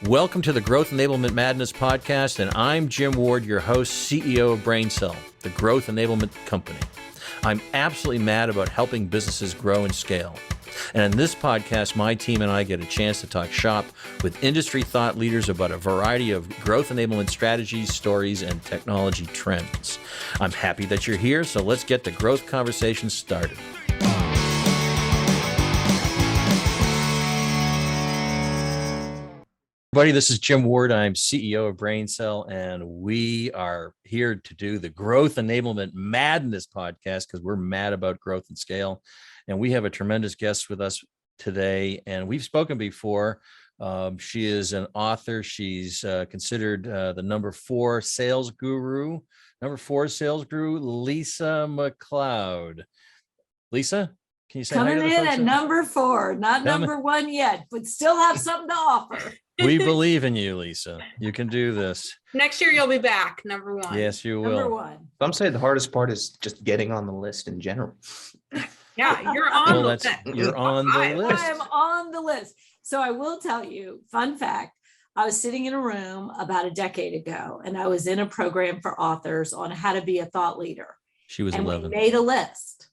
Welcome to the Growth Enablement Madness podcast, and I'm Jim Ward, your host, CEO of BrainCell, the Growth Enablement Company. I'm absolutely mad about helping businesses grow and scale. And in this podcast, my team and I get a chance to talk shop with industry thought leaders about a variety of growth enablement strategies, stories, and technology trends. I'm happy that you're here, so let's get the growth conversation started. Everybody, this is Jim Ward. I'm CEO of BrainCell, and we are here to do the Growth Enablement Madness podcast because we're mad about growth and scale. And we have a tremendous guest with us today, and we've spoken before. She is an author. She's considered the number four sales guru, Lisa McLeod. Lisa, can you say coming hi to the in folks? at number four, not number one yet, but still have something to offer. We believe in you, Lisa. You can do this. Next year, you'll be back, number one. Yes, you will. Number one. Some say the hardest part is just getting on the list in general. Yeah, you're on the list. You're on the list. I am on the list. So I will tell you, fun fact, I was sitting in a room about a decade ago, and I was in a program for authors on how to be a thought leader. She was and 11. We made a list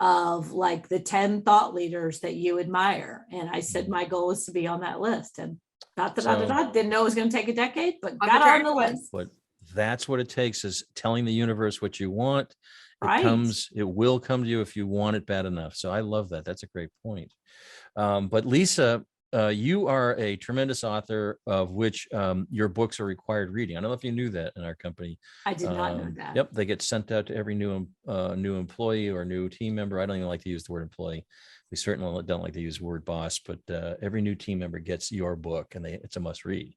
of like the 10 thought leaders that you admire. And I said, my goal is to be on that list. And didn't know it was going to take a decade, but got on the list. But that's what it takes, is telling the universe what you want. Right. It will come to you if you want it bad enough. So I love that. That's a great point. But Lisa, you are a tremendous author, of which your books are required reading. I don't know if you knew that in our company. I did not know that. Yep. They get sent out to every new employee or new team member. I don't even like to use the word employee. We certainly don't like to use the word boss, but every new team member gets your book, and it's a must read.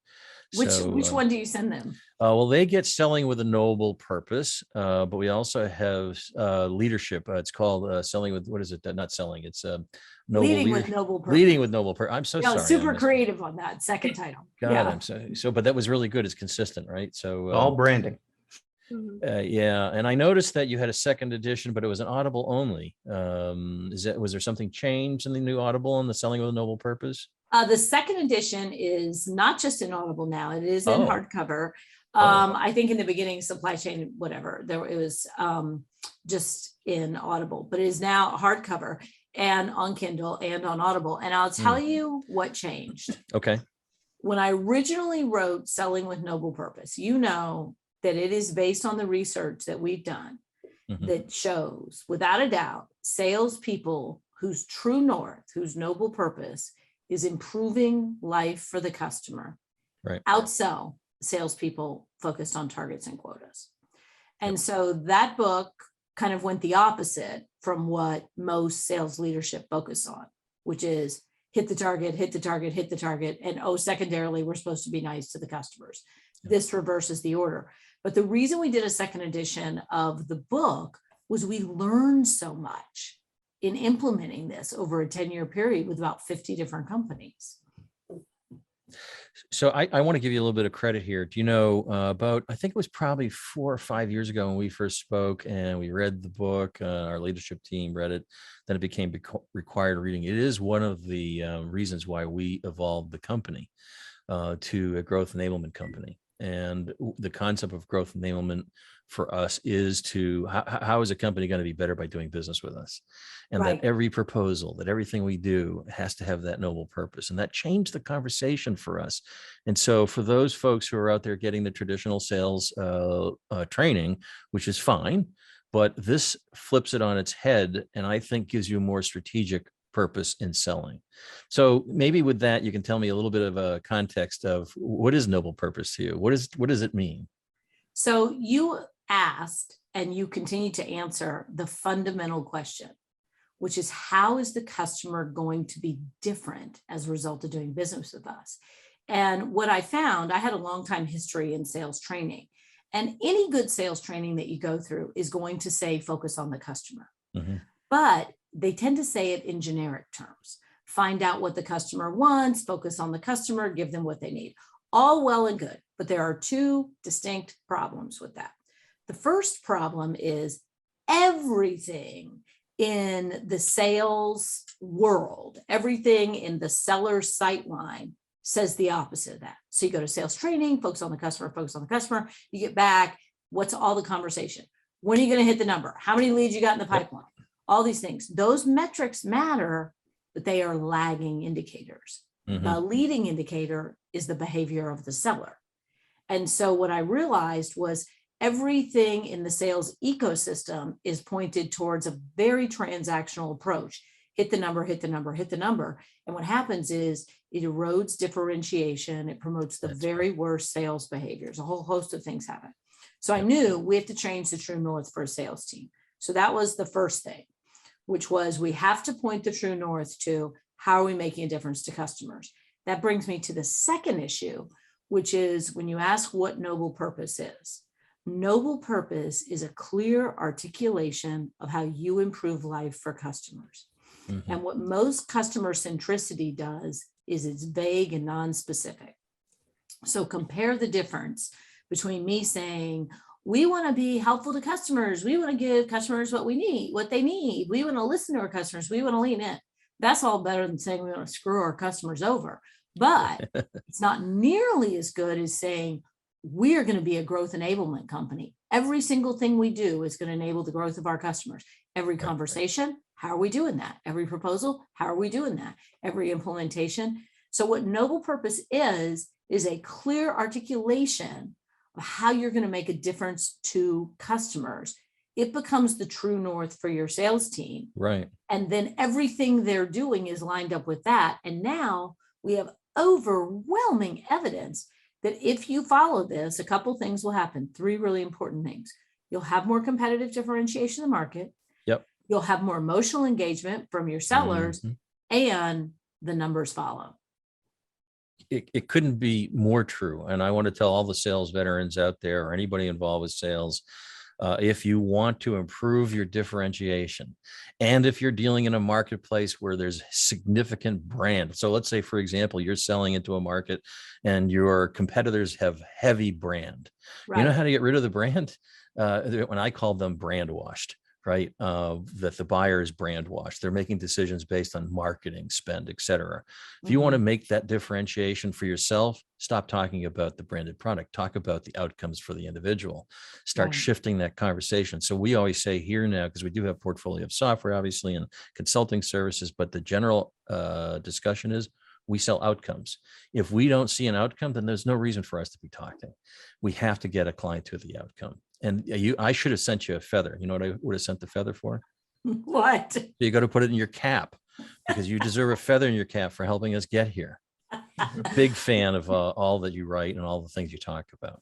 Which one do you send them? Well, they get Selling with a Noble Purpose, but we also have leadership. It's called Selling with, what is it? Not selling. It's Leading with Noble Purpose. Leading with Noble Purpose. I'm so sorry. Super creative on that second title. God, yeah. I'm so, but that was really good. It's consistent, right? So all branding. Yeah, and I noticed that you had a second edition, but it was an Audible only. Was there something changed in the new Audible on the Selling with a Noble Purpose? The second edition is not just in Audible now; it is in hardcover. I think in the beginning, supply chain, whatever, it was just in Audible, but it is now hardcover and on Kindle and on Audible. And I'll tell you what changed. Okay. When I originally wrote Selling with Noble Purpose, you know that it is based on the research that we've done that shows, without a doubt, salespeople whose true north, whose noble purpose is improving life for the customer, right, outsell salespeople focused on targets and quotas. And so that book kind of went the opposite from what most sales leadership focus on, which is hit the target, hit the target, hit the target. And secondarily, we're supposed to be nice to the customers. This reverses the order. But the reason we did a second edition of the book was we learned so much in implementing this over a 10-year period with about 50 different companies. So I want to give you a little bit of credit here. Do you know I think it was probably 4 or 5 years ago when we first spoke and we read the book, our leadership team read it, then it became required reading. It is one of the reasons why we evolved the company to a growth enablement company. And the concept of growth enablement for us is how is a company going to be better by doing business with us? And that every proposal, that everything we do has to have that noble purpose. And that changed the conversation for us. And so for those folks who are out there getting the traditional sales training, which is fine, but this flips it on its head, and I think gives you a more strategic purpose in selling. So maybe with that, you can tell me a little bit of a context of what is noble purpose to you? What does it mean? So you asked, and you continue to answer the fundamental question, which is, how is the customer going to be different as a result of doing business with us? And what I found, I had a long time history in sales training, and any good sales training that you go through is going to say, focus on the customer. But they tend to say it in generic terms. Find out what the customer wants, focus on the customer, give them what they need. All well and good, but there are two distinct problems with that. The first problem is everything in the sales world, everything in the seller's sight line says the opposite of that. So you go to sales training, focus on the customer, you get back, what's all the conversation? When are you going to hit the number? How many leads you got in the pipeline? All these things. Those metrics matter, but they are lagging indicators. The leading indicator is the behavior of the seller. And so what I realized was everything in the sales ecosystem is pointed towards a very transactional approach. Hit the number, hit the number, hit the number. And what happens is it erodes differentiation. It promotes the very worst sales behaviors. A whole host of things happen. So I knew we have to change the true north for a sales team. So that was the first thing, which was we have to point the true north to how are we making a difference to customers? That brings me to the second issue, which is when you ask what noble purpose is. Noble purpose is a clear articulation of how you improve life for customers. And what most customer centricity does is it's vague and non-specific. So compare the difference between me saying, we want to be helpful to customers. We want to give customers what we need, what they need. We want to listen to our customers. We want to lean in. That's all better than saying we want to screw our customers over. But it's not nearly as good as saying, we are going to be a growth enablement company. Every single thing we do is going to enable the growth of our customers. Every conversation, how are we doing that? Every proposal, how are we doing that? Every implementation. So what noble purpose is a clear articulation of how you're going to make a difference to customers. It becomes the true north for your sales team. Right. And then everything they're doing is lined up with that. And now we have overwhelming evidence that if you follow this, a couple things will happen. 3 really important things. You'll have more competitive differentiation in the market. Yep. You'll have more emotional engagement from your sellers, and the numbers follow. It couldn't be more true. And I want to tell all the sales veterans out there or anybody involved with sales, if you want to improve your differentiation, and if you're dealing in a marketplace where there's significant brand. So let's say, for example, you're selling into a market and your competitors have heavy brand. Right. You know how to get rid of the brand? When I call them brand washed. Right? That the buyer is brand washed. They're making decisions based on marketing spend, et cetera. If you want to make that differentiation for yourself, stop talking about the branded product, talk about the outcomes for the individual, start shifting that conversation. So we always say here now, because we do have portfolio of software, obviously, and consulting services, but the general discussion is we sell outcomes. If we don't see an outcome, then there's no reason for us to be talking. We have to get a client to the outcome. And I should have sent you a feather. You know what I would have sent the feather for? What? You got to put it in your cap because you deserve a feather in your cap for helping us get here. Big fan of all that you write and all the things you talk about.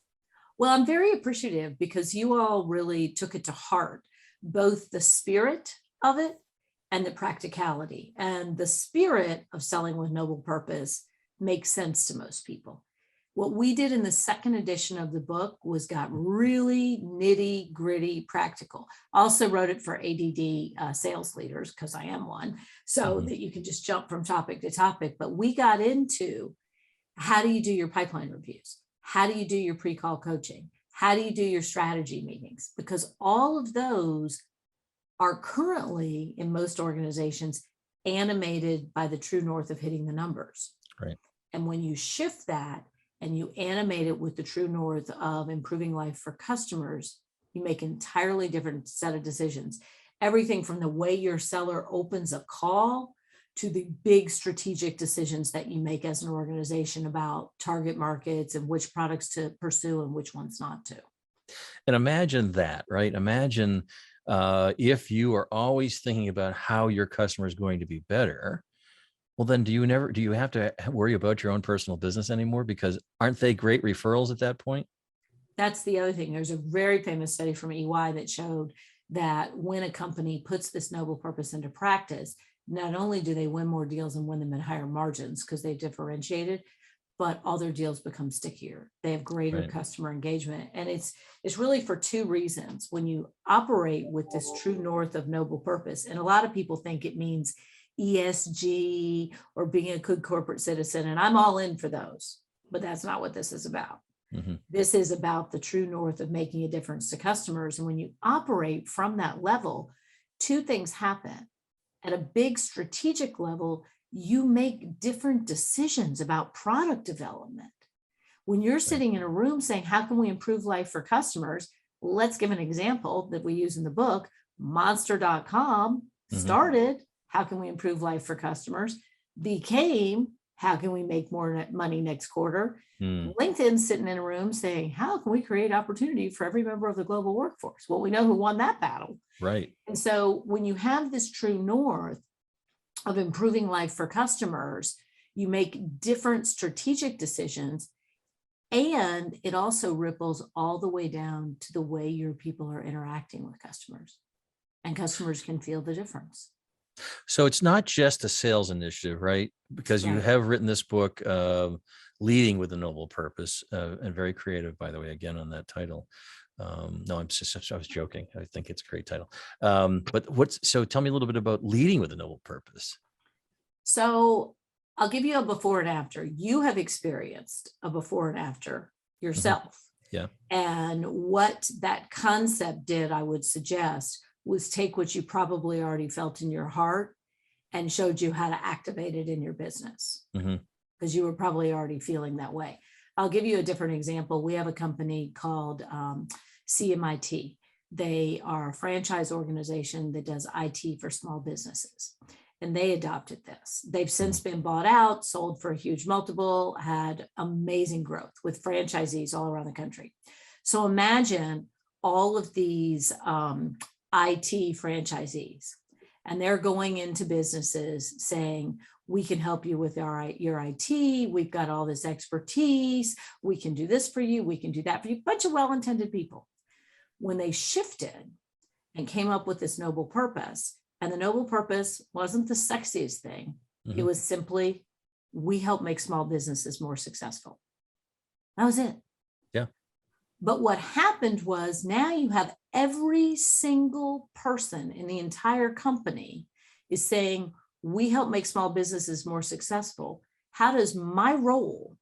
Well, I'm very appreciative because you all really took it to heart, both the spirit of it and the practicality. And the spirit of selling with noble purpose makes sense to most people. What we did in the second edition of the book was got really nitty gritty practical. Also wrote it for ADD sales leaders, because I am one, so that you can just jump from topic to topic. But we got into how do you do your pipeline reviews? How do you do your pre-call coaching? How do you do your strategy meetings? Because all of those are currently in most organizations animated by the true north of hitting the numbers. Right. And when you shift that, and you animate it with the true north of improving life for customers, you make an entirely different set of decisions. Everything from the way your seller opens a call to the big strategic decisions that you make as an organization about target markets and which products to pursue and which ones not to. And imagine that, right? Imagine if you are always thinking about how your customer is going to be better. Well, then do you have to worry about your own personal business anymore? Because aren't they great referrals at that point? That's the other thing. There's a very famous study from EY that showed that when a company puts this noble purpose into practice, not only do they win more deals and win them at higher margins because they've differentiated, but all their deals become stickier. They have greater customer engagement. And it's really for 2 reasons. When you operate with this true north of noble purpose, and a lot of people think it means ESG or being a good corporate citizen, and I'm all in for those, but that's not what this is about. This is about the true north of making a difference to customers. And when you operate from that level, 2 things happen. At a big strategic level, you make different decisions about product development. When you're sitting in a room saying, how can we improve life for customers? Let's give an example that we use in the book. Monster.com started, how can we improve life for customers? Became, how can we make more money next quarter? LinkedIn's sitting in a room saying, how can we create opportunity for every member of the global workforce? Well, we know who won that battle. Right. And so when you have this true north of improving life for customers, you make different strategic decisions, and it also ripples all the way down to the way your people are interacting with customers, and customers can feel the difference. So it's not just a sales initiative, right? Because you Right. have written this book, Leading with a Noble Purpose, and very creative, by the way, again, on that title. No, I was joking. I think it's a great title. But so tell me a little bit about leading with a noble purpose. So I'll give you a before and after. You have experienced a before and after yourself. Yeah. And what that concept did, I would suggest, was take what you probably already felt in your heart and showed you how to activate it in your business, because you were probably already feeling that way. I'll give you a different example. We have a company called CMIT. They are a franchise organization that does IT for small businesses. And they adopted this. They've since been bought out, sold for a huge multiple, had amazing growth with franchisees all around the country. So imagine all of these IT franchisees, and they're going into businesses saying, we can help you with your IT. We've got all this expertise. We can do this for you. We can do that for you. A bunch of well-intended people. When they shifted and came up with this noble purpose, and the noble purpose wasn't the sexiest thing. It was simply, we help make small businesses more successful. That was it. Yeah. But what happened was, now you have every single person in the entire company is saying, we help make small businesses more successful. How does my role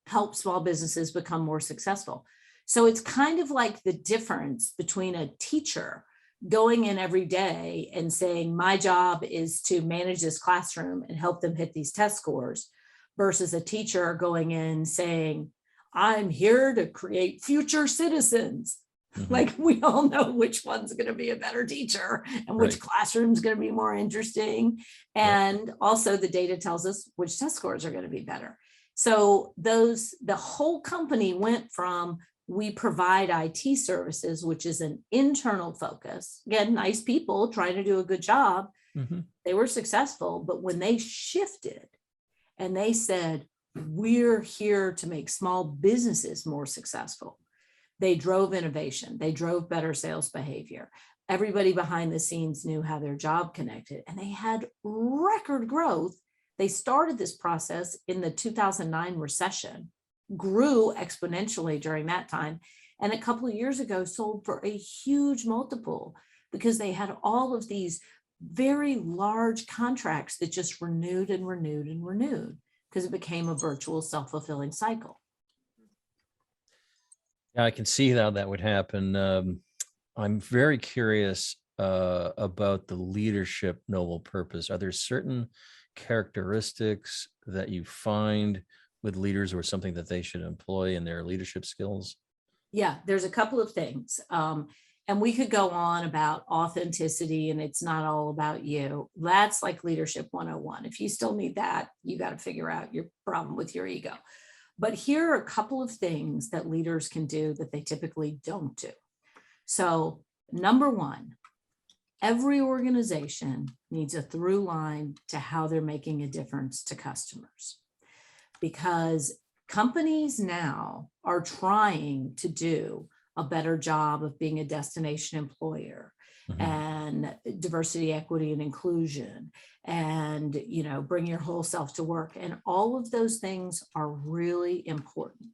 help small businesses become more successful? So it's kind of like the difference between a teacher going in every day and saying, my job is to manage this classroom and help them hit these test scores, versus a teacher going in saying, I'm here to create future citizens. Like, we all know which one's going to be a better teacher and which classroom's going to be more interesting. And also the data tells us which test scores are going to be better. So the whole company went from, we provide IT services, which is an internal focus. Again, nice people trying to do a good job. They were successful. But when they shifted and they said, we're here to make small businesses more successful, they drove innovation. They drove better sales behavior. Everybody behind the scenes knew how their job connected, and they had record growth. They started this process in the 2009 recession, grew exponentially during that time, and a couple of years ago sold for a huge multiple, because they had all of these very large contracts that just renewed and renewed and renewed, because it became a virtual self-fulfilling cycle. Yeah, I can see how that would happen. I'm very curious about the leadership noble purpose. Are there certain characteristics that you find with leaders, or something that they should employ in their leadership skills? Yeah, there's a couple of things. And we could go on about authenticity, and it's not all about you. That's like leadership 101. If you still need that, you got to figure out your problem with your ego. But here are a couple of things that leaders can do that they typically don't do. So number one, every organization needs a through line to how they're making a difference to customers, because companies now are trying to do a better job of being a destination employer, and diversity, equity, and inclusion, and, bring your whole self to work. And all of those things are really important.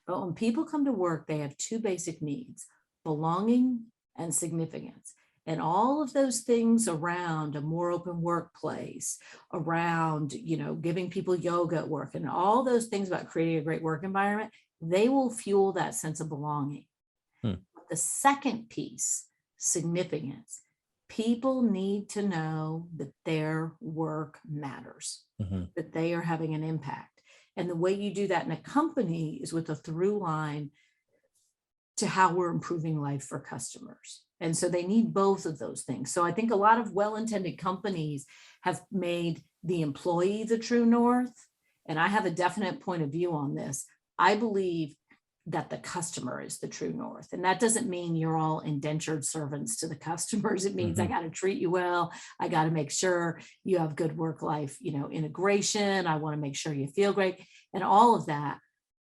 But when people come to work, they have two basic needs: belonging and significance. And all of those things around a more open workplace, around, giving people yoga at work, and all those things about creating a great work environment, they will fuel that sense of belonging. The second piece, significance. People need to know that their work matters, that they are having an impact. And the way you do that in a company is with a through line to how we're improving life for customers. And so they need both of those things. So I think a lot of well-intended companies have made the employee the true north. And I have a definite point of view on this. I believe that the customer is the true north. And that doesn't mean you're all indentured servants to the customers. It means I got to treat you well. I got to make sure you have good work-life, integration. I want to make sure you feel great and all of that.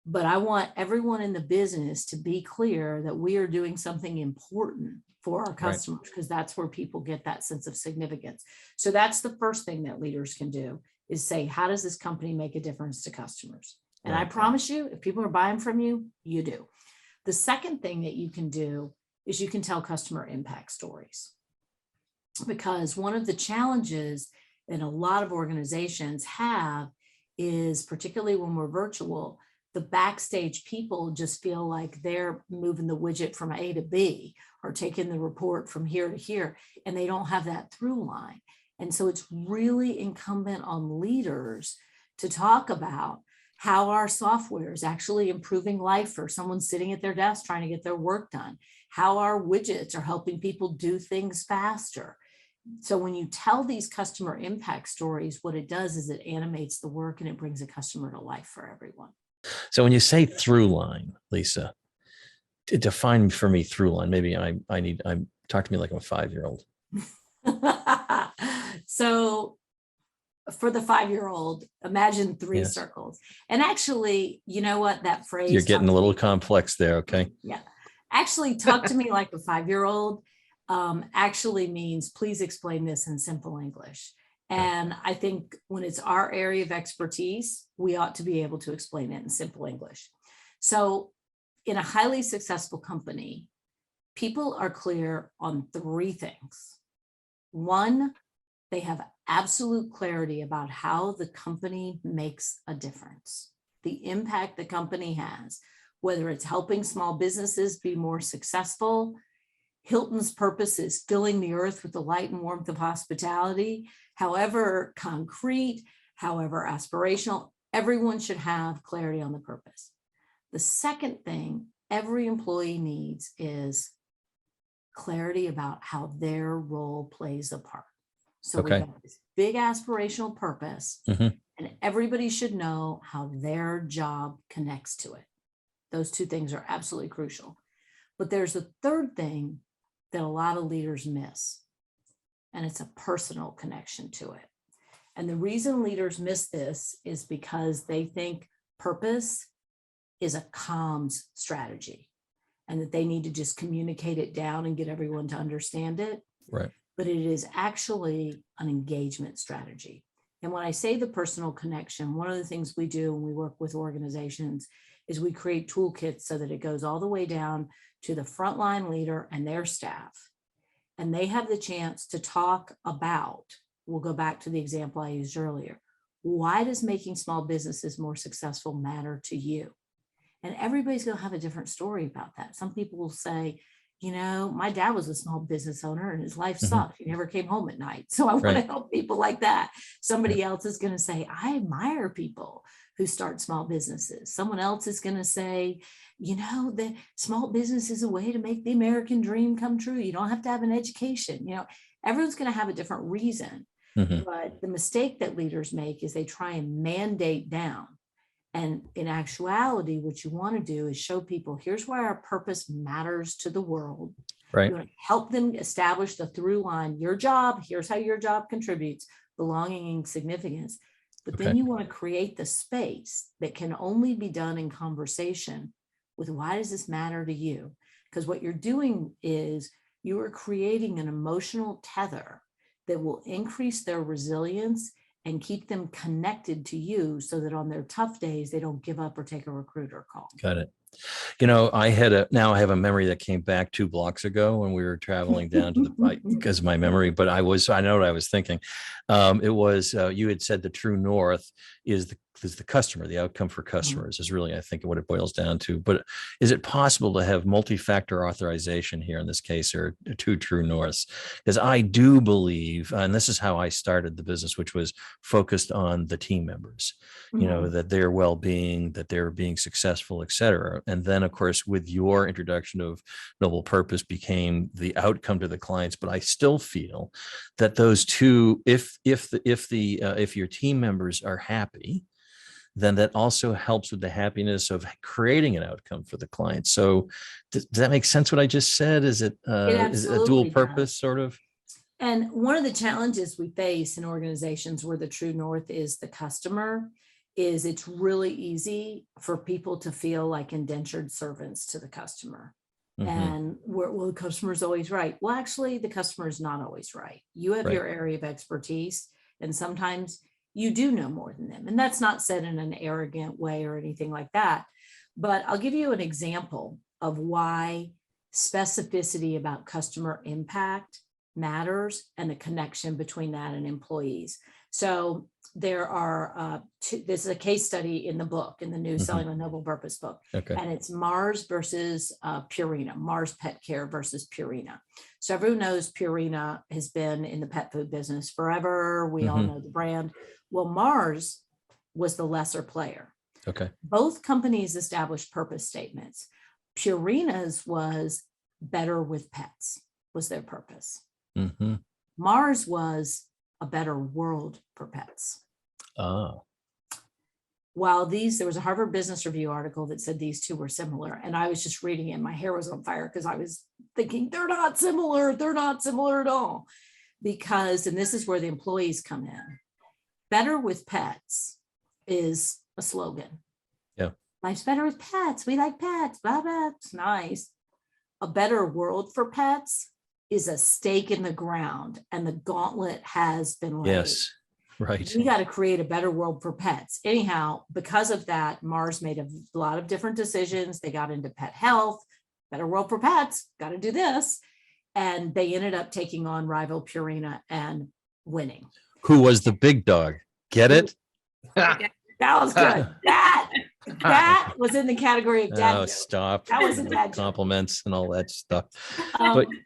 But I want everyone in the business to be clear that we are doing something important for our customers, because that's where people get that sense of significance. So that's the first thing that leaders can do, is say, how does this company make a difference to customers? And I promise you, if people are buying from you, you do. The second thing that you can do is you can tell customer impact stories. Because one of the challenges that a lot of organizations have is, particularly when we're virtual, the backstage people just feel like they're moving the widget from A to B or taking the report from here to here, and they don't have that through line. And so it's really incumbent on leaders to talk about how our software is actually improving life for someone sitting at their desk trying to get their work done, how our widgets are helping people do things faster. So when you tell these customer impact stories, what it does is it animates the work and it brings a customer to life for everyone. So when you say through line, Lisa, define for me through line. Maybe I talk to me like I'm a 5-year-old. So for the 5-year-old, imagine three circles. And actually, you know what, that phrase— You're getting a little complex there. Okay. Yeah. Actually, talk to me like a 5-year-old actually means, please explain this in simple English. And I think when it's our area of expertise, we ought to be able to explain it in simple English. So in a highly successful company, people are clear on three things. One, they have absolute clarity about how the company makes a difference, the impact the company has, whether it's helping small businesses be more successful. Hilton's purpose is filling the earth with the light and warmth of hospitality. However concrete, however aspirational, everyone should have clarity on the purpose. The second thing every employee needs is clarity about how their role plays a part. So we have this big aspirational purpose, and everybody should know how their job connects to it. Those two things are absolutely crucial. But there's a third thing that a lot of leaders miss, and it's a personal connection to it. And the reason leaders miss this is because they think purpose is a comms strategy and that they need to just communicate it down and get everyone to understand it. Right. But it is actually an engagement strategy. And when I say the personal connection, one of the things we do when we work with organizations is we create toolkits so that it goes all the way down to the frontline leader and their staff. And they have the chance to talk about, we'll go back to the example I used earlier, why does making small businesses more successful matter to you? And everybody's going to have a different story about that. Some people will say, my dad was a small business owner and his life sucked. He never came home at night. So I want to help people like that. Somebody else is going to say, I admire people who start small businesses. Someone else is going to say, the small business is a way to make the American dream come true. You don't have to have an education. Everyone's going to have a different reason. But the mistake that leaders make is they try and mandate down. And in actuality, what you want to do is show people, here's why our purpose matters to the world. Right. You want to help them establish the through line, your job, here's how your job contributes, belonging and significance. But then you want to create the space that can only be done in conversation with, why does this matter to you? Because what you're doing is you are creating an emotional tether that will increase their resilience and keep them connected to you so that on their tough days, they don't give up or take a recruiter call. Got it. I have a memory that came back 2 blocks ago when we were traveling down to the bike because of my memory, but I know what I was thinking. It was, you had said the true north is the customer, the outcome for customers is really, I think, what it boils down to. But is it possible to have multi-factor authorization here in this case, or two true norths? Because I do believe, and this is how I started the business, which was focused on the team members, that their well-being, that they're being successful, et cetera. And then, of course, with your introduction of noble purpose became the outcome to the clients. But I still feel that those two, if your team members are happy, then that also helps with the happiness of creating an outcome for the client. So does that make sense what I just said? Is it is it a dual purpose sort of? And one of the challenges we face in organizations where the true north is the customer is it's really easy for people to feel like indentured servants to the customer. And the customer is always right. Well, actually, the customer is not always right. You have your area of expertise, and sometimes you do know more than them. And that's not said in an arrogant way or anything like that. But I'll give you an example of why specificity about customer impact matters and the connection between that and employees. So there are this is a case study in the book, in the new Selling with Noble Purpose book. And it's Mars versus Purina, Mars Pet Care versus Purina. So everyone knows Purina has been in the pet food business forever. We all know the brand. Well, Mars was the lesser player. Both companies established purpose statements. Purina's was better with pets, was their purpose. Mars was a better world for pets. While there was a Harvard Business Review article that said these two were similar, and I was just reading it, my hair was on fire because I was thinking they're not similar at all. Because, and this is where the employees come in, better with pets is a slogan. Life's better with pets. We like pets. Blah, blah. It's nice. A better world for pets is a stake in the ground, and the gauntlet has been laid. Yes, right. We got to create a better world for pets. Anyhow, because of that, Mars made a lot of different decisions. They got into pet health, better world for pets, got to do this. And they ended up taking on rival Purina and winning. Who was the big dog? Get it? That was good. That was in the category of dad joke. Stop. That was a dad joke. Compliments and all that stuff. But yeah.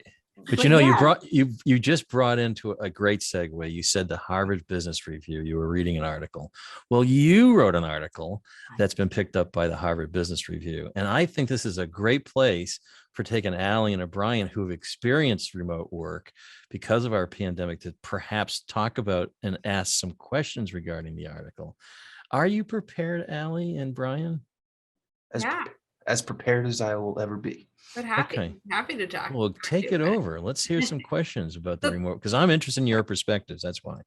you just brought into a great segue. You said the Harvard Business Review. You were reading an article. Well, you wrote an article that's been picked up by the Harvard Business Review. And I think this is a great place for taking Allie and Brian, who have experienced remote work because of our pandemic, to perhaps talk about and ask some questions regarding the article. Are you prepared, Allie and Brian? As prepared as I will ever be. But happy to talk. Well, take it over. Let's hear some questions about the remote, because I'm interested in your perspectives. That's why.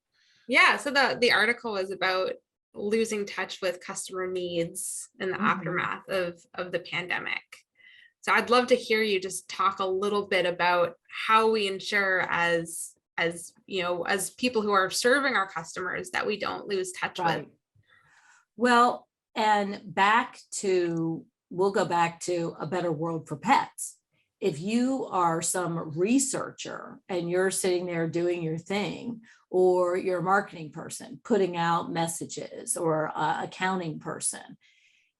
Yeah. So the article was about losing touch with customer needs in the aftermath of the pandemic. So I'd love to hear you just talk a little bit about how we ensure as people who are serving our customers that we don't lose touch with. Well, and we'll go back to a better world for pets. If you are some researcher and you're sitting there doing your thing, or you're a marketing person putting out messages, or an accounting person,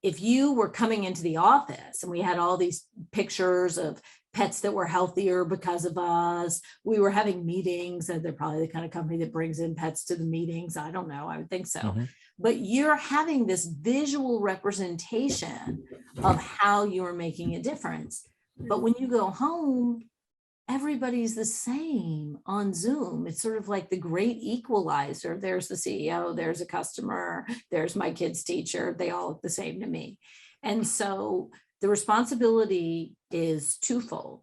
if you were coming into the office and we had all these pictures of pets that were healthier because of us, we were having meetings, and they're probably the kind of company that brings in pets to the meetings. I don't know. I would think so. But you're having this visual representation of how you're making a difference. But when you go home, everybody's the same on Zoom. It's sort of like the great equalizer. There's the CEO, there's a customer, there's my kid's teacher. They all look the same to me. And so the responsibility is twofold.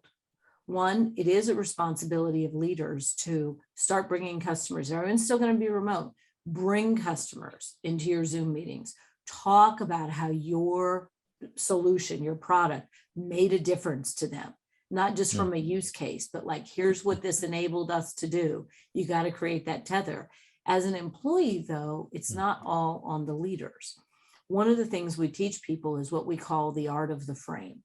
One, it is a responsibility of leaders to start bringing customers. Everyone's still going to be remote. Bring customers into your Zoom meetings. Talk about how your solution, your product made a difference to them. Not just from a use case, but like, here's what this enabled us to do. You got to create that tether. As an employee, though, it's not all on the leaders. one of the things we teach people is what we call the art of the frame.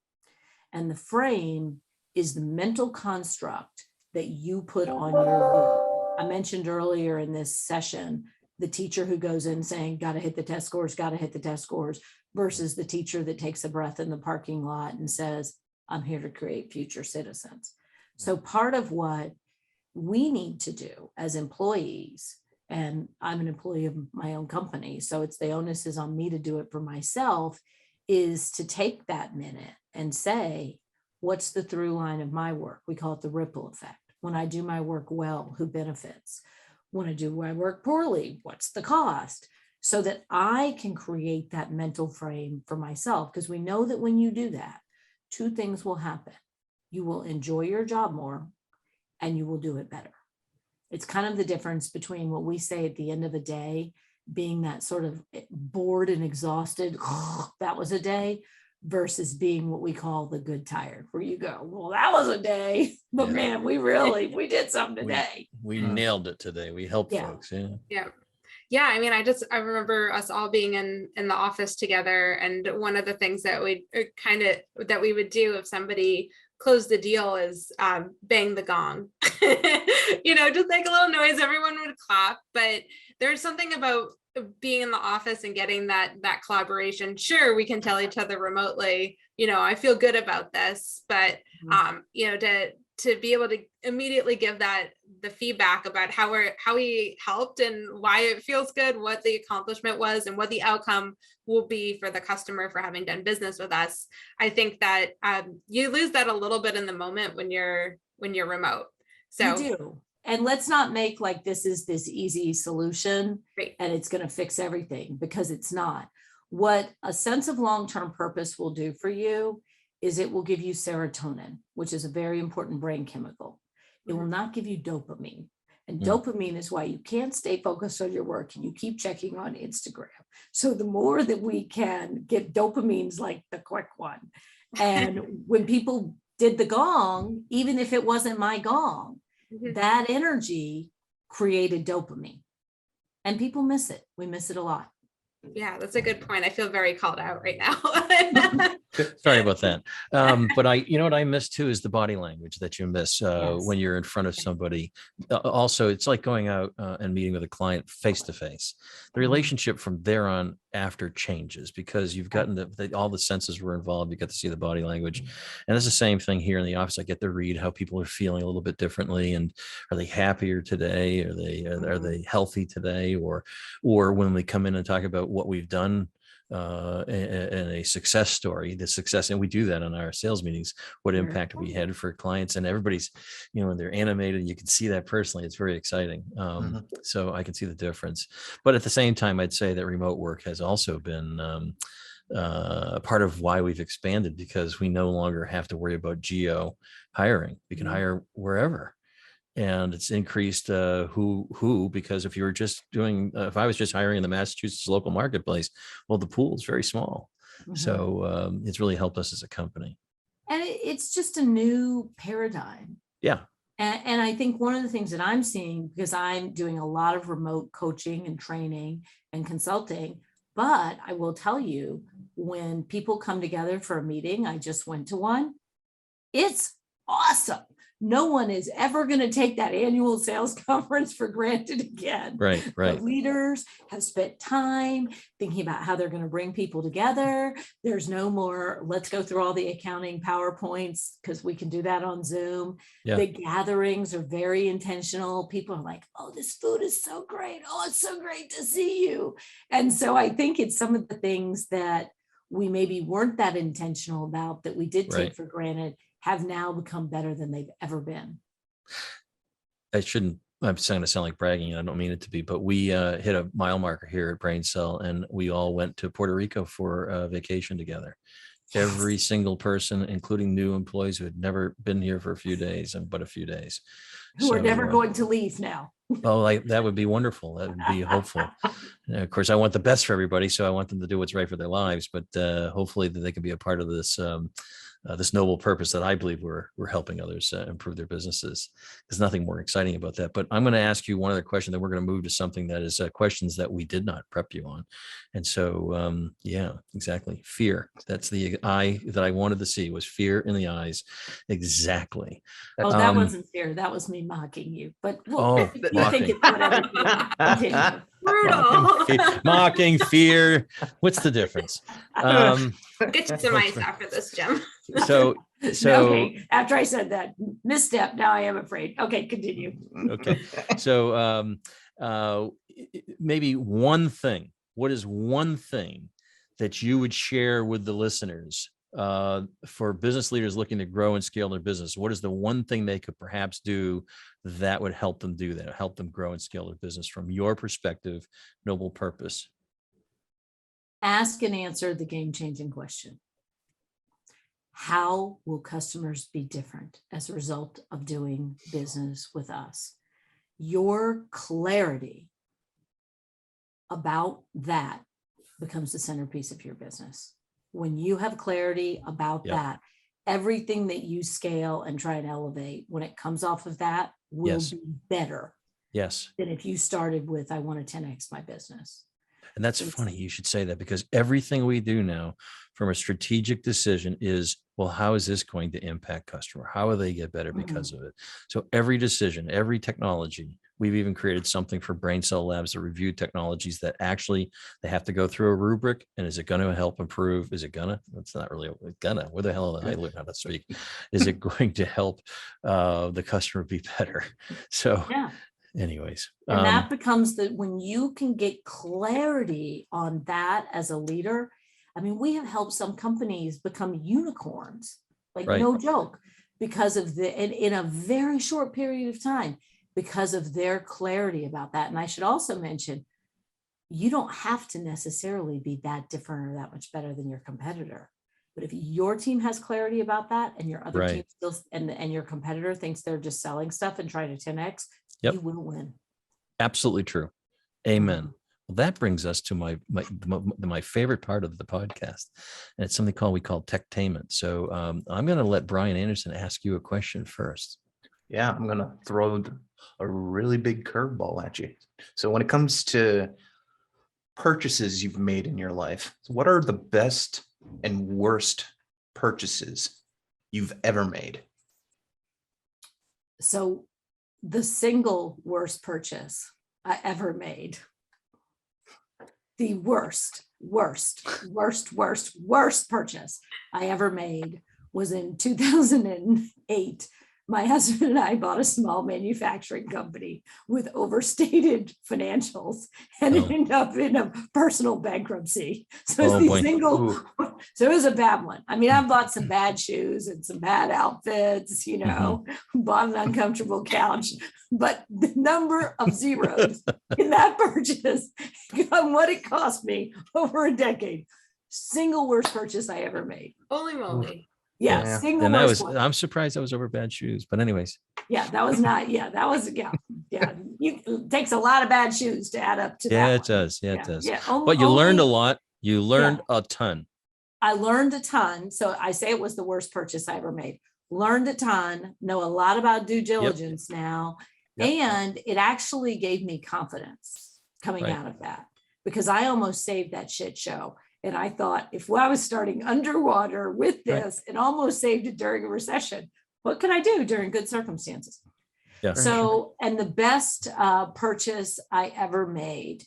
And the frame is the mental construct that you put on your goal. I mentioned earlier in this session, the teacher who goes in saying, got to hit the test scores, got to hit the test scores, versus the teacher that takes a breath in the parking lot and says, I'm here to create future citizens. So part of what we need to do as employees, and I'm an employee of my own company, so it's the onus is on me to do it for myself, is to take that minute and say, what's the through line of my work? We call it the ripple effect. When I do my work well, who benefits? When I do my work poorly, what's the cost? So that I can create that mental frame for myself. Because we know that when you do that, two things will happen. You will enjoy your job more and you will do it better. It's kind of the difference between what we say at the end of the day, being that sort of bored and exhausted, that was a day, versus being what we call the good tired, where you go, well, that was a day, but Yeah. man, we did something today. We nailed it today. We helped Yeah. folks. Yeah. Yeah. I mean, I remember us all being in the office together. And one of the things that we would do if somebody closed the deal is bang the gong, just make a little noise, everyone would clap. But there's something about being in the office and getting that collaboration. Sure, we can tell each other remotely, I feel good about this, but to be able to immediately give the feedback about how we helped and why it feels good, what the accomplishment was, and what the outcome will be for the customer for having done business with us. I think that you lose that a little bit in the moment when you're remote. So You do. And let's not make like this is this easy solution Right. and it's going to fix everything, because it's not. What a sense of long-term purpose will do for you is it will give you serotonin, which is a very important brain chemical. It will not give you dopamine. And dopamine is why you can't stay focused on your work and you keep checking on Instagram. So the more that we can get, dopamine's like the quick one. And when people did the gong, even if it wasn't my gong, that energy created dopamine. And people miss it. We miss it a lot. Yeah, that's a good point. I feel very called out right now. Sorry about that. But what I miss too is the body language that you miss when you're in front of somebody. Also, it's like going out and meeting with a client face to face. The relationship from there on after changes because you've gotten all the senses were involved. You got to see the body language, and it's the same thing here in the office. I get to read how people are feeling a little bit differently, and are they happier today? Are they healthy today? Or when we come in and talk about what we've done and a success story, the success, and we do that in our sales meetings, what impact we had for clients, and everybody's, they're animated. You can see that personally. It's very exciting. So I can see the difference. But at the same time, I'd say that remote work has also been a part of why we've expanded, because we no longer have to worry about geo hiring. We can hire wherever. And it's increased because if you were just if I was just hiring in the Massachusetts local marketplace, well, the pool is very small. So it's really helped us as a company. And it's just a new paradigm. Yeah. And I think one of the things that I'm seeing, because I'm doing a lot of remote coaching and training and consulting, but I will tell you, when people come together for a meeting, I just went to one, it's awesome. No one is ever going to take that annual sales conference for granted again. Right. The leaders have spent time thinking about how they're going to bring people together. There's no more, let's go through all the accounting PowerPoints, because we can do that on Zoom. Yeah. The gatherings are very intentional. People are like, oh, this food is so great. Oh, it's so great to see you. And so I think it's some of the things that we maybe weren't that intentional about, that we did take for granted, have now become better than they've ever been. I'm going to sound like bragging, and I don't mean it to be, but we hit a mile marker here at Brain Cell, and we all went to Puerto Rico for a vacation together. Yes. Every single person, including new employees who had never been here for a few days. who are So, never going to leave now. Oh, like that would be wonderful. That would be hopeful. Of course, I want the best for everybody, so I want them to do what's right for their lives. But hopefully, that they can be a part of this this noble purpose that I believe we're helping others improve their businesses. There's nothing more exciting about that. But I'm going to ask you one other question. Then we're going to move to something that is questions that we did not prep you on. And so, yeah, exactly. Fear. That's the eye that I wanted to see, was fear in the eyes. Exactly. Oh, that wasn't fear. That was me mocking you. But Oh, if you mocking. think it's whatever. Continue. Brutal. Mocking, fear. What's the difference? Get you some ice after this, Jim. So Okay, after I said that, misstep, now I am afraid. Okay, continue. okay. So maybe one thing. What is one thing that you would share with the listeners for business leaders looking to grow and scale their business? What is the one thing they could perhaps do that would help them do that, help them grow and scale their business from your perspective, noble purpose? Ask and answer the game-changing question. How will customers be different as a result of doing business with us? Your clarity about that becomes the centerpiece of your business. When you have clarity about that, everything that you scale and try and elevate, when it comes off of that, will be better than if you started with, I want to 10x my business. And that's funny you should say that, because everything we do now from a strategic decision is, well, how is this going to impact customer? How will they get better because of it? So every decision, every technology, we've even created something for brain cell labs to review technologies that actually they have to go through a rubric. And is it going to help improve? Is it gonna? It's not really gonna. Where the hell did I learn how to speak? Is it going to help the customer be better? So anyways. And that becomes when you can get clarity on that as a leader. I mean, we have helped some companies become unicorns, like no joke, because of in a very short period of time, because of their clarity about that. And I should also mention, you don't have to necessarily be that different or that much better than your competitor. But if your team has clarity about that and your other team still, and your competitor thinks they're just selling stuff and trying to 10x, you will win. Absolutely true. Amen. Well, that brings us to my favorite part of the podcast, and it's something we call Techtainment. So I'm going to let Brian Anderson ask you a question first. Yeah, I'm going to throw a really big curveball at you. So when it comes to purchases you've made in your life, what are the best and worst purchases you've ever made? So the single worst purchase I ever made, the worst purchase I ever made was in 2008. My husband and I bought a small manufacturing company with overstated financials, and it ended up in a personal bankruptcy. So so it was a bad one. I mean, I bought some bad shoes and some bad outfits, bought an uncomfortable couch, but the number of zeros in that purchase on what it cost me over a decade, single worst purchase I ever made. Holy moly. Yeah, single and worst one. I'm surprised that was over bad shoes, but anyways. Yeah, that was not. Yeah, that was. Yeah. It takes a lot of bad shoes to add up to that. It does. Yeah, it does. Yeah, but you learned a lot. You learned a ton. I learned a ton. So I say it was the worst purchase I ever made. Learned a ton. Know a lot about due diligence now, and it actually gave me confidence coming out of that, because I almost saved that shit show. And I thought, if I was starting underwater with this and almost saved it during a recession, what could I do during good circumstances? Yeah. So, and the best purchase I ever made,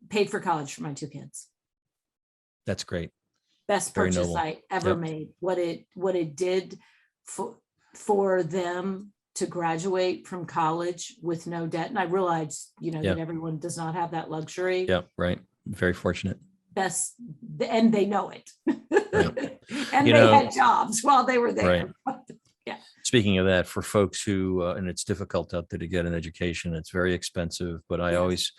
paid for college for my two kids. That's great. Best purchase I ever made. What it did for them to graduate from college with no debt. And I realized, that everyone does not have that luxury. Yeah, right. Very fortunate. Best, and they know it. And they had jobs while they were there. Right. Speaking of that, for folks who, and it's difficult out there to get an education, it's very expensive, but I always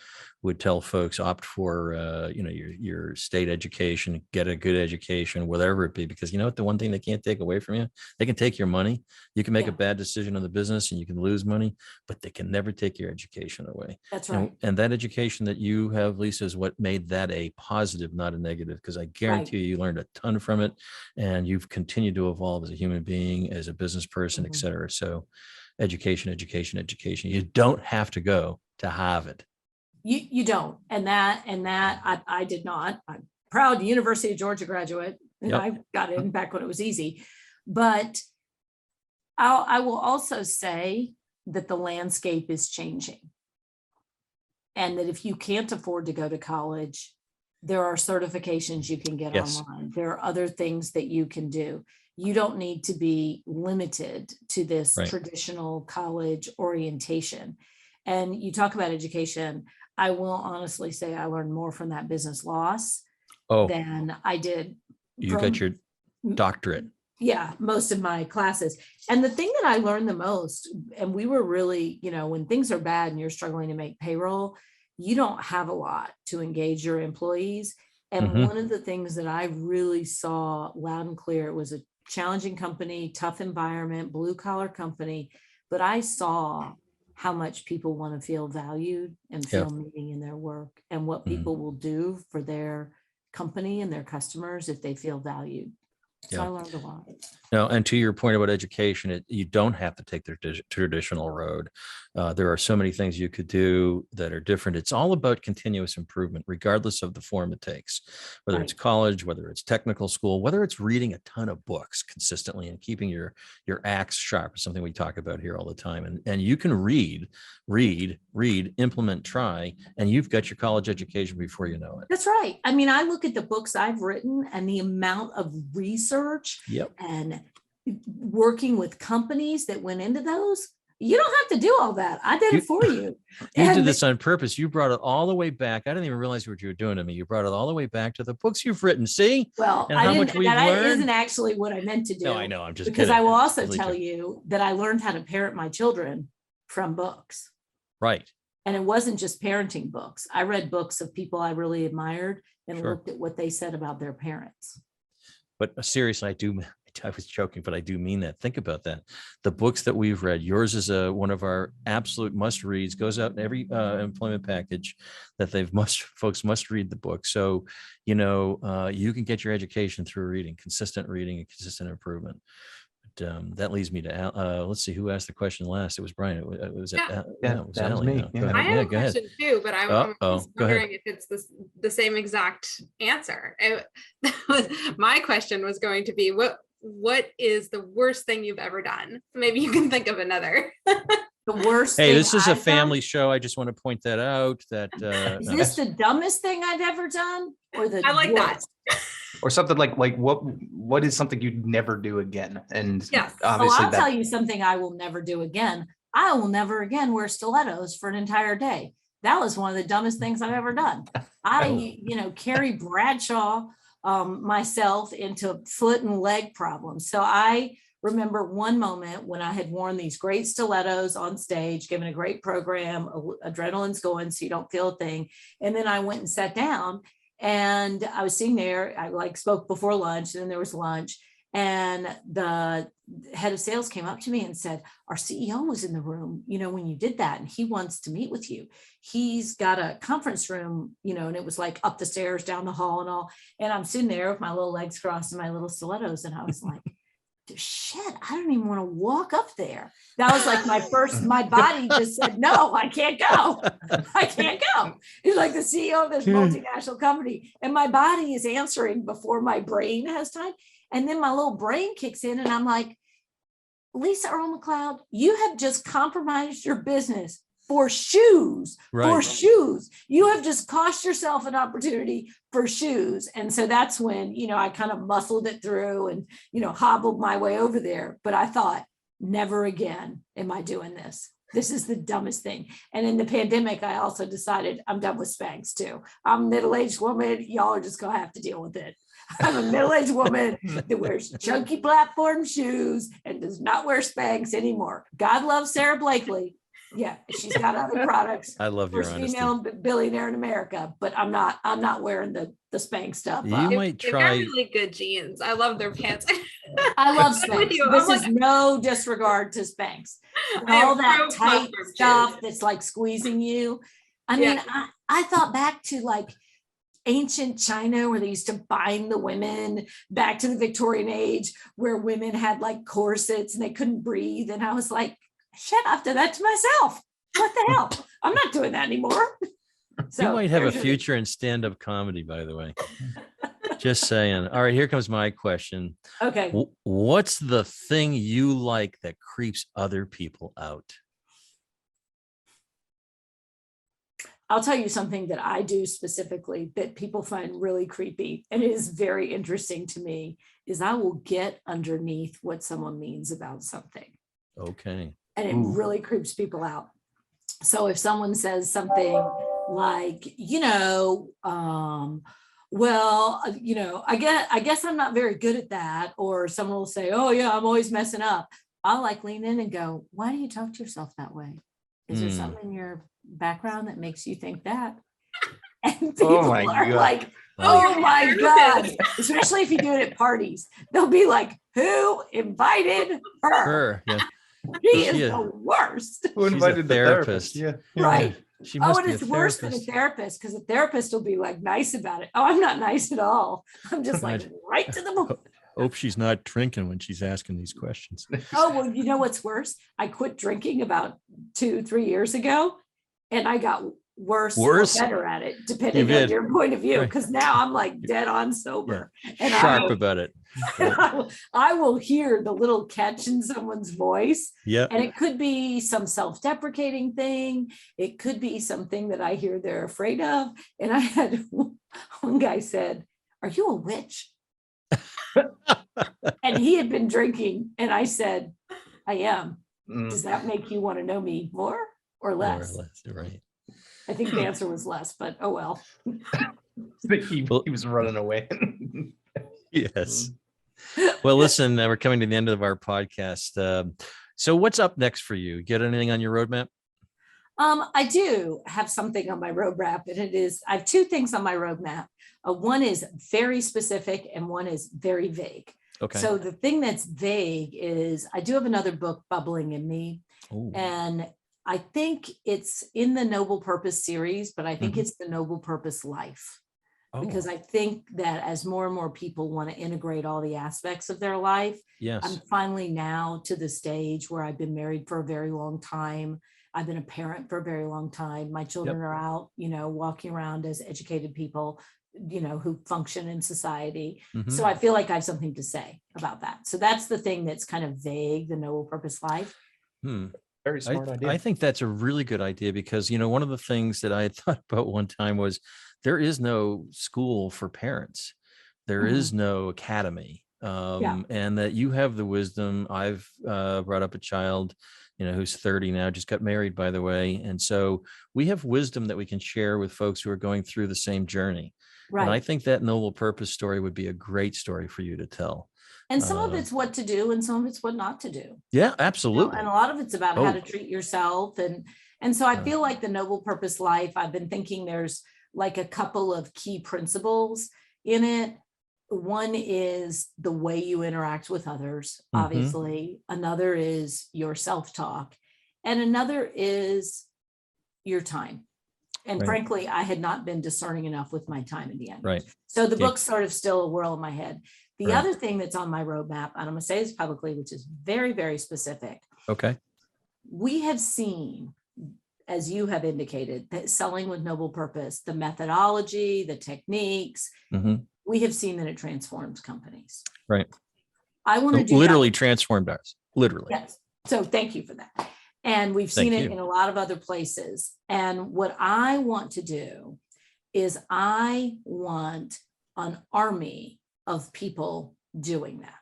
would tell folks opt for, your state education, get a good education, whatever it be, because you know what, the one thing they can't take away from you, they can take your money. You can make a bad decision on the business and you can lose money, but they can never take your education away. That's right. And that education that you have, Lisa, is what made that a positive, not a negative, because I guarantee you learned a ton from it and you've continued to evolve as a human being, as a business person, et cetera. So education, education, education. You don't have to go to Harvard. You don't. And that I did not. I'm proud University of Georgia graduate. And I got in back when it was easy. But I will also say that the landscape is changing. And that if you can't afford to go to college, there are certifications you can get online. There are other things that you can do. You don't need to be limited to this traditional college orientation. And you talk about education. I will honestly say I learned more from that business loss than I did. You got your doctorate. Yeah, most of my classes. And the thing that I learned the most, and we were really, when things are bad and you're struggling to make payroll, you don't have a lot to engage your employees. And one of the things that I really saw loud and clear, it was a challenging company, tough environment, blue collar company, but I saw how much people want to feel valued and feel meaning in their work, and what people will do for their company and their customers if they feel valued. So I learned a lot. No, and to your point about education, you don't have to take the traditional road. There are so many things you could do that are different. It's all about continuous improvement, regardless of the form it takes, whether it's college, whether it's technical school, whether it's reading a ton of books consistently and keeping your axe sharp, is something we talk about here all the time. And you can read, implement, try, and you've got your college education before you know it. That's right. I mean, I look at the books I've written and the amount of research and working with companies that went into those. You don't have to do all that. I did it for you. You did this on purpose. You brought it all the way back. I didn't even realize what you were doing to me. You brought it all the way back to the books you've written. See? Well, and how much we've learned. Isn't actually what I meant to do. No, I know. I'm just because kidding. I will also tell you that I learned how to parent my children from books. Right. And it wasn't just parenting books. I read books of people I really admired and looked at what they said about their parents. But seriously, I was joking, but I do mean that. Think about that. The books that we've read, yours is one of our absolute must reads, goes out in every employment package that folks must read the book. So, you can get your education through reading, consistent reading and consistent improvement. But that leads me to, let's see, who asked the question last? It was Brian. It was me. I have a question too, but I'm wondering if it's the same exact answer. My question was going to be, what is the worst thing you've ever done? Maybe you can think of another. The worst. Hey, this is a family show. I just want to point that out. Is this the dumbest thing I've ever done, or I like worst? that. Or something like what is something you'd never do again? And obviously, I'll tell you something I will never do again. I will never again wear stilettos for an entire day. That was one of the dumbest things I've ever done. I, carry Bradshaw myself into foot and leg problems. So I remember one moment when I had worn these great stilettos on stage, given a great program, adrenaline's going, so you don't feel a thing. And then I went and sat down and I was sitting there, I spoke before lunch, and then there was lunch. And the head of sales came up to me and said, our CEO was in the room, when you did that, and he wants to meet with you. He's got a conference room, and it was like up the stairs, down the hall and all. And I'm sitting there with my little legs crossed and my little stilettos. And I was like, shit, I don't even want to walk up there. That was like my body just said, no, I can't go. I can't go. He's like the CEO of this multinational company. And my body is answering before my brain has time. And then my little brain kicks in and I'm like, Lisa McLeod, you have just compromised your business for shoes, for shoes. You have just cost yourself an opportunity for shoes. And so that's when, I kind of muscled it through and, hobbled my way over there. But I thought, never again am I doing this. This is the dumbest thing. And in the pandemic, I also decided I'm done with Spanx too. I'm a middle-aged woman. Y'all are just going to have to deal with it. I'm a middle-aged woman that wears chunky platform shoes and does not wear Spanx anymore. God loves Sarah Blakely, Yeah, she's got other products. I love your First honesty. female billionaire in America, but I'm not wearing the Spanx stuff. You might They've got try. really good jeans. I love their pants. I love I'm with Spanx. you. This I'm is no disregard to Spanx. I All that approve tight platform stuff too. that's like squeezing you. I mean, Yeah. I thought back to like ancient China where they used to bind the women, back to the Victorian age where women had like corsets and they couldn't breathe. And I was like, shit, I've done that to myself. What the hell? I'm not doing that anymore. So You might have a there's your- future in stand-up comedy, by the way. Just saying. All right, here comes my question. Okay. What's the thing you like that creeps other people out? I'll tell you something that I do specifically that people find really creepy and it is very interesting to me is I will get underneath what someone means about something. Okay. And it Ooh. really creeps people out. So if someone says something like, well, I guess I'm not very good at that. Or someone will say, oh yeah, I'm always messing up. I'll like lean in and go, why do you talk to yourself that way? Is there something in your background that makes you think that? And people my are God. like, Oh, oh my you're God. nervous. Especially if you do it at parties. They'll be like, who invited her? Her. Yeah. She She is is- the worst. Who She's a invited the therapist? therapist. Yeah. Right. She Oh, must and be it's a worse than a therapist. therapist because a therapist will be like nice about it. Oh, I'm not nice at all. I'm just like right to the point. Hope she's not drinking when she's asking these questions. Oh, well, you know what's worse? I quit drinking about 2-3 years ago and I got worse or Worse? better at it, depending You on did. your point of view. Right. Because now I'm like dead on sober. And Sharp about it. I will hear the little catch in someone's voice. Yeah. And it could be some self-deprecating thing. It could be something that I hear they're afraid of. And I had one guy said, are you a witch? And he had been drinking. And I said, I am. Does that make you want to know me more or More or less? less, right. I think the answer was less, but oh well. He was running away. Yes. Well, listen, we're coming to the end of our podcast. So what's up next for you? Get anything on your roadmap? I do have something on my roadmap, and I have 2 things on my roadmap. One is very specific and one is very vague. Okay. So the thing that's vague is I do have another book bubbling in me, Ooh. and I think it's in the Noble Purpose series, but I think Mhm. it's the Noble Purpose Life. Oh, Because I think that as more and more people want to integrate all the aspects of their life, yes. I'm finally now to the stage where I've been married for a very long time. I've been a parent for a very long time. My children are out, walking around as educated people, who function in society. Mhm. So I feel like I have something to say about that. So that's the thing that's kind of vague, the Noble Purpose Life. Very smart idea. I think that's a really good idea because, one of the things that I had thought about one time was there is no school for parents. There is no academy. And that you have the wisdom. I've brought up a child, who's 30 now, just got married, by the way. And so we have wisdom that we can share with folks who are going through the same journey. Right. And I think that Noble Purpose story would be a great story for you to tell. And some of it's what to do and some of it's what not to do. Yeah, absolutely. And a lot of it's about how Oh. to treat yourself. And so I feel like the Noble Purpose Life, I've been thinking there's like a couple of key principles in it. One is the way you interact with others, obviously. Another is your self-talk. And another is your time. And Right. frankly, I had not been discerning enough with my time in the end. Right. So the Yeah. book's sort of still a whirl in my head. The Right. other thing that's on my roadmap, and I'm gonna say this publicly, which is very, very specific. Okay. We have seen, as you have indicated, that selling with noble purpose, the methodology, the techniques, Mhm. we have seen that it transforms companies. Right. I want to do Literally that. transformed ours. Literally. Yes. So thank you for that. And we've seen Thank it you. in a lot of other places. And what I want to do is I want an army of people doing that.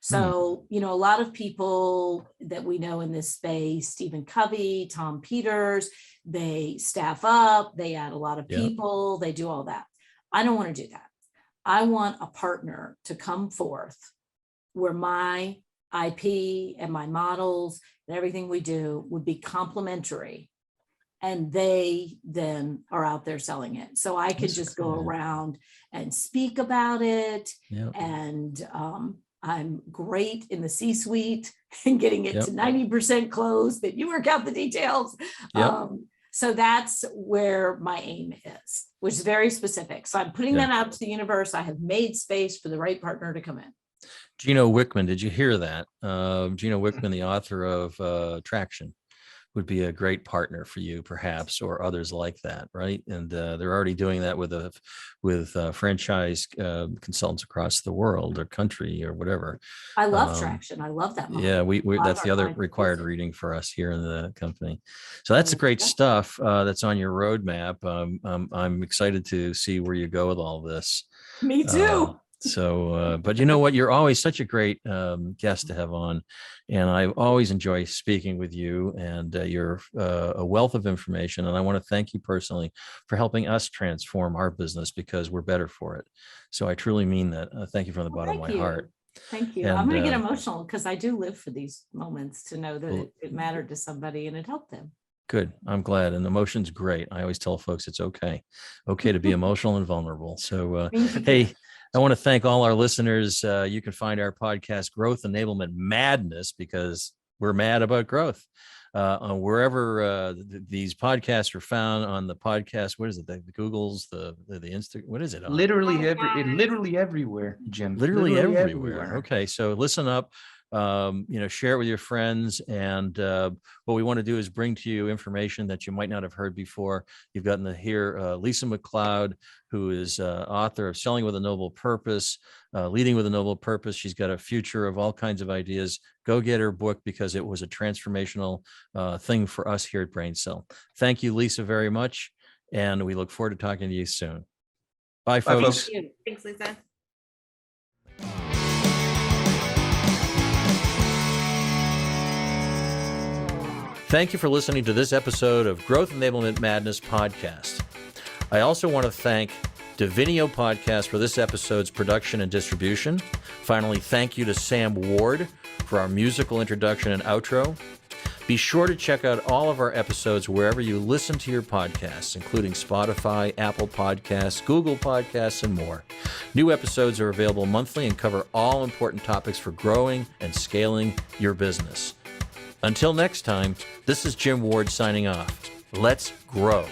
So, a lot of people that we know in this space, Stephen Covey, Tom Peters, they staff up, they add a lot of Yeah. people, they do all that. I don't want to do that. I want a partner to come forth where my IP and my models and everything we do would be complementary. And they then are out there selling it. So I could That's just go cool. around and speak about it. Yeah. And I'm great in the C-suite and getting it Yep. to 90% closed, that you work out the details. Yep. So that's where my aim is, which is very specific. So I'm putting Yeah. that out to the universe. I have made space for the right partner to come in. Gino Wickman, did you hear that? Gino Wickman, the author of Traction, would be a great partner for you, perhaps, or others like that, right? And they're already doing that with franchise consultants across the world or country or whatever. I love Traction. I love that model. Yeah, we A lot that's of the our other clients required use it. reading for us here in the company. So that's great Yeah. stuff that's on your roadmap. I'm excited to see where you go with all this. Me too. But you know what? You're always such a great guest to have on, and I always enjoy speaking with you. And you're a wealth of information. And I want to thank you personally for helping us transform our business because we're better for it. So I truly mean that. Thank you from the bottom of my heart. Thank you. And, I'm going to get emotional because I do live for these moments to know that well, it mattered to somebody and it helped them. Good. I'm glad. And emotion's great. I always tell folks it's okay to be emotional and vulnerable. So, hey, I want to thank all our listeners. You can find our podcast, Growth Enablement Madness, because we're mad about growth. Wherever these podcasts are found on the podcast, what is it? The Googles, the Insta, what is it? On? Literally everywhere, Jim. Literally everywhere. Okay, so listen up. Share it with your friends. And what we want to do is bring to you information that you might not have heard before. You've gotten to hear Lisa McLeod, who is author of Selling with a Noble Purpose, Leading with a Noble Purpose. She's got a future of all kinds of ideas. Go get her book because it was a transformational thing for us here at Braincell. Thank you, Lisa, very much. And we look forward to talking to you soon. Bye, folks. Thank you. Thanks, Lisa. Thank you for listening to this episode of Growth Enablement Madness podcast. I also want to thank Divinio Podcast for this episode's production and distribution. Finally, thank you to Sam Ward for our musical introduction and outro. Be sure to check out all of our episodes wherever you listen to your podcasts, including Spotify, Apple Podcasts, Google Podcasts, and more. New episodes are available monthly and cover all important topics for growing and scaling your business. Until next time, this is Jim Ward signing off. Let's grow.